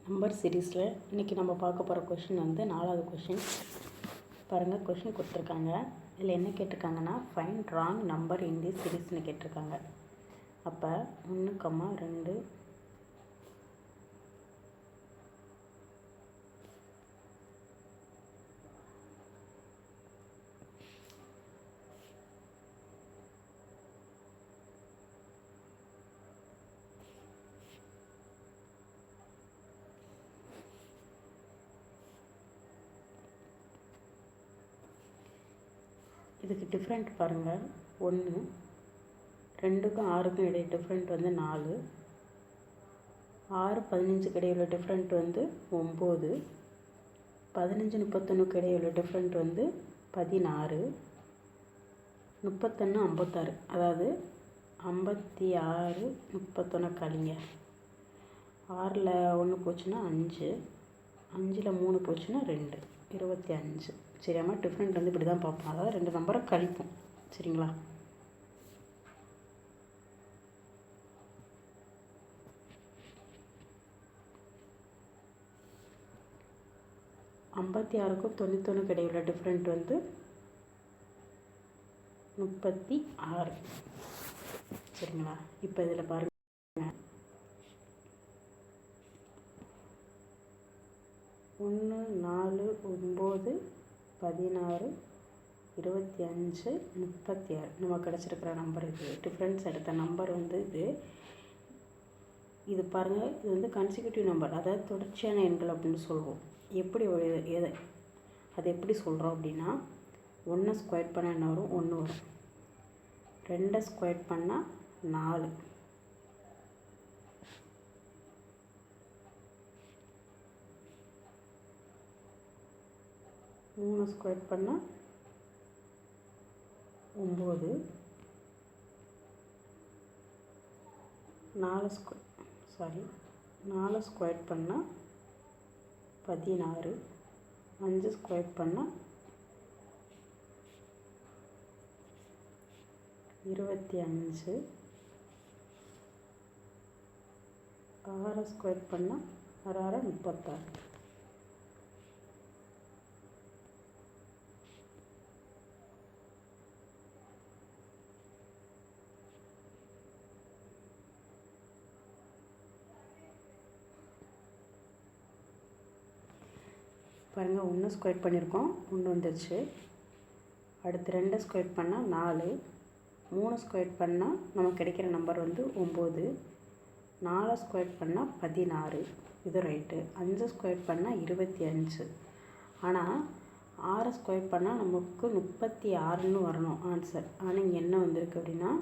Number சீரீஸில் இன்றைக்கி நம்ம பார்க்க போகிற கொஷின் வந்து 4வது கொஷின். பாருங்கள், கொஷின் கொடுத்துருக்காங்க. இதில் என்ன கேட்டிருக்காங்கன்னா, ஃபைண்ட் ராங் நம்பர் இன் தி சீரீஸ்னு கேட்டிருக்காங்க. அப்போ 1, 2 இதுக்கு டிஃப்ரெண்ட் பாருங்கள். 1, 2க்கும் 6க்கும் இடையே டிஃப்ரெண்ட் வந்து 4, 6, 15க்கு இடையுள்ள டிஃப்ரெண்ட் வந்து 9, 15, 31க்கு இடையுள்ள டிஃப்ரெண்ட் வந்து 16, 31, 56. அதாவது 56, 31 கழிங்க. 6ல் 1 போச்சுன்னா 5, 5ல் 3 போச்சுன்னா 2, 25. சரியாம்மா? டிஃப்ரெண்ட் வந்து இப்படி தான் பார்ப்போம். அதாவது 2 நம்பரை கழிப்போம். சரிங்களா? ஐம்பத்தி 6க்கும் 91க்கு இடையுள்ள டிஃப்ரெண்ட் வந்து 36. சரிங்களா? இப்போ இதில் பாருங்கள், 1, 4, 9, 16, 25, 36 நம்ம கிடச்சிருக்கிற நம்பர். இது டிஃப்ரென்ஸ் எடுத்த நம்பர் வந்து இது பாருங்கள். இது வந்து கன்சிக்யூட்டிவ் நம்பர், அதாவது தொடர்ச்சியான எண்கள் அப்படின்னு சொல்லுவோம். எப்படி அது எப்படி சொல்கிறோம் அப்படின்னா, 1 ஸ்கொயர் பண்ணால் என்ன வரும்? 1 வரும். 2 ஸ்கொயர் பண்ணால் 4, 3 ஸ்கொயர் பண்ணால் 9, 4 ஸ்கொயர் பண்ணால் 16, 5 ஸ்கொயர் பண்ணால் 25, 6 ஸ்கொயர் பண்ணால் 36. பாருங்கள், 1 ஸ்கொயர் பண்ணியிருக்கோம், 1 வந்துருச்சு. அடுத்து 2 ஸ்கொயர் பண்ணால் 4, 3 ஸ்கொயர் பண்ணால் நமக்கு கிடைக்கிற நம்பர் வந்து 9, 4 ஸ்கொயர் பண்ணால் 16. இது ரைட்டு. 5 ஸ்கொயர் பண்ணால் 25. ஆனால் 6 ஸ்கொயர் பண்ணால் நமக்கு 36ன்னு வரணும் ஆன்சர். ஆனால் இங்கே என்ன வந்திருக்கு அப்படின்னா,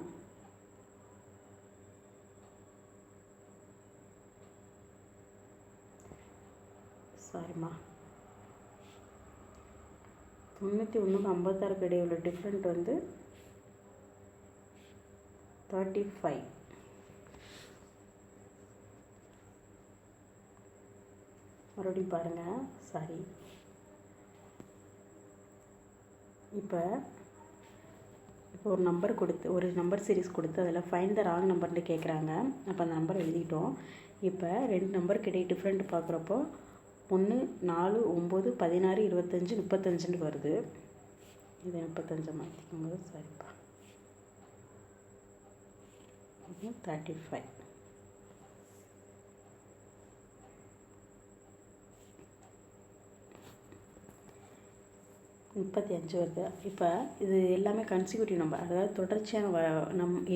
சாரிம்மா, 91க்கும் 56க்கு இடையே உள்ள டிஃப்ரெண்ட் வந்து 35. மறுபடியும் பாருங்கள். சாரி, இப்போ ஒரு நம்பர் கொடுத்து, ஒரு நம்பர் சீரிஸ் கொடுத்து அதில் ஃபைண்ட் த ராங் நம்பர்னு கேட்குறாங்க. அப்போ அந்த நம்பர் எழுதிட்டோம். இப்போ 2 நம்பருக்கு இடையே டிஃப்ரெண்ட் பார்க்குறப்போ 1, 4, 9, 16, 25, 35 வருது. இது 35 மாற்றிக்கோங்க. சரிப்பா, 35. வருது. இப்போ இது எல்லாமே கன்சிக்யூட்டிவ் நம்பர், அதாவது தொடர்ச்சியான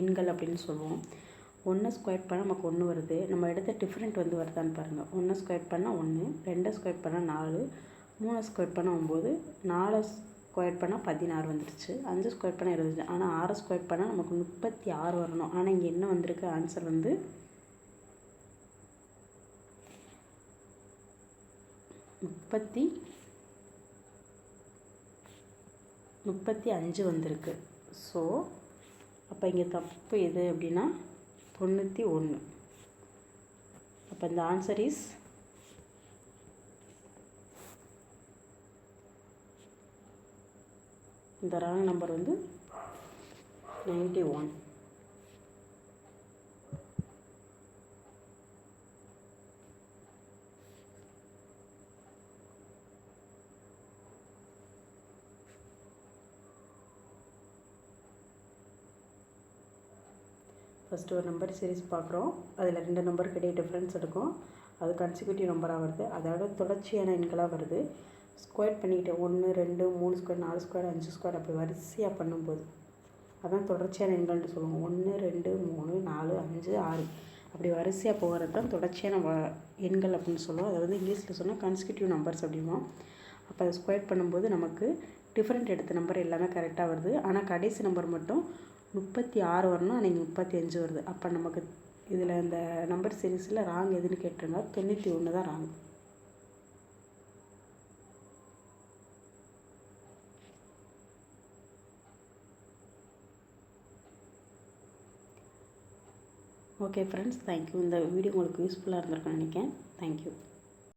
எண்கள் அப்படின்னு சொல்லுவோம். 1 ஸ்கொயர் பண்ணால் நமக்கு 1 வருது. நம்ம எடுத்த டிஃப்ரெண்ட் வந்து வருதான்னு பாருங்கள். 1 ஸ்கொயர் பண்ணால் 1, 2 ஸ்கொயர் பண்ணால் 4, 3 ஸ்கொயர் பண்ணால் 9, 4 ஸ்கொயர் பண்ணால் 16 வந்துடுச்சு. 5 ஸ்கொயர் பண்ணால் 25. ஆனால் 6 ஸ்கொயர் பண்ணால் நமக்கு 36 வரணும். ஆனால் இங்கே என்ன வந்திருக்கு? ஆன்சர் வந்து 35 வந்திருக்கு. ஸோ அப்போ இங்கே தப்பு எது அப்படின்னா 91. அப்போ இந்த ஆன்சர் இஸ் இந்த ராங் நம்பர் வந்து 91. ஃபஸ்ட்டு ஒரு நம்பர் சீரிஸ் பார்க்குறோம். அதில் 2 நம்பருக்கு இடையே டிஃப்ரென்ஸ் எடுக்கும். அது கன்சிக்யூட்டிவ் நம்பராக வருது. அதோட தொடர்ச்சியான எண்களாக வருது. ஸ்கொயர் பண்ணிக்கிட்டு 1 2 3 ஸ்கொயர் 4 ஸ்கொயர் 5 ஸ்கொயர் அப்படி வரிசையாக பண்ணும்போது அதான் தொடர்ச்சியான எண்கள்னு சொல்லுவோம். 1 2 3 4 5 6 அப்படி வரிசையாக போகிறது தான் தொடர்ச்சியான எண்கள் அப்படின்னு சொல்லுவோம். அதை வந்து இங்கிலீஷில் சொன்னால் கன்சிக்யூட்டிவ் நம்பர்ஸ் அப்படிம்போம். அப்போ அதை ஸ்கொயர் பண்ணும்போது நமக்கு டிஃப்ரெண்ட் எடுத்த நம்பர் எல்லாமே கரெக்டாக வருது. ஆனால் கடைசி நம்பர் மட்டும் 36 வரணும், ஆனால் இங்கே 35 வருது. அப்போ நமக்கு இதில் இந்த நம்பர் சீரீஸில் ராங் எதுன்னு கேட்டிருந்தா 91 தான் ராங். Okay friends, thank you. இந்த வீடியோ உங்களுக்கு யூஸ்ஃபுல்லாக இருந்திருக்குன்னு நினைக்கிறேன். தேங்க்யூ.